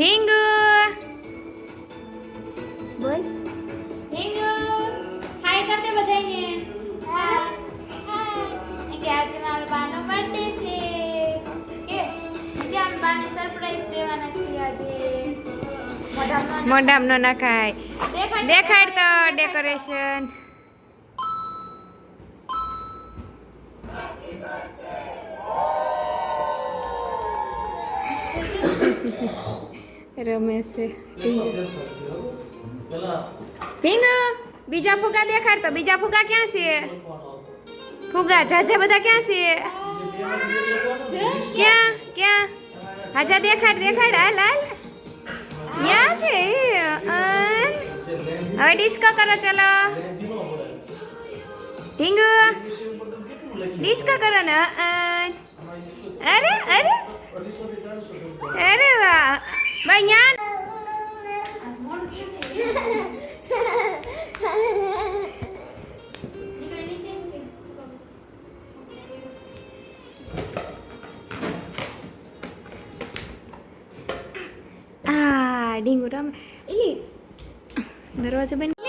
ઢીંગુ બોલ ઢીંગુ હાય કર દે બધાને કે આજે મારો બાનો બર્થડે છે કે આમ બાને સરપ્રાઈઝ દેવાના છે આજે મોઢામાં ન નખાય દેખાડ તો ડેકોરેશન રમેશ ઢીંગુ બીજા ફુગા દેખાડ તો બીજા ફુગા ક્યાં છે ફુગા જાજા બધા ક્યાં છે ક્યાં ક્યાં હાજા દેખાડ હાલ ક્યાં છે હવે ડિસ્કો કરો ચલો ઢીંગુ ડિસ્કો કરો ને અરે અરે અરે વાહ ભાઈ યાર ઢીંગુ રમે દરવાજો બેન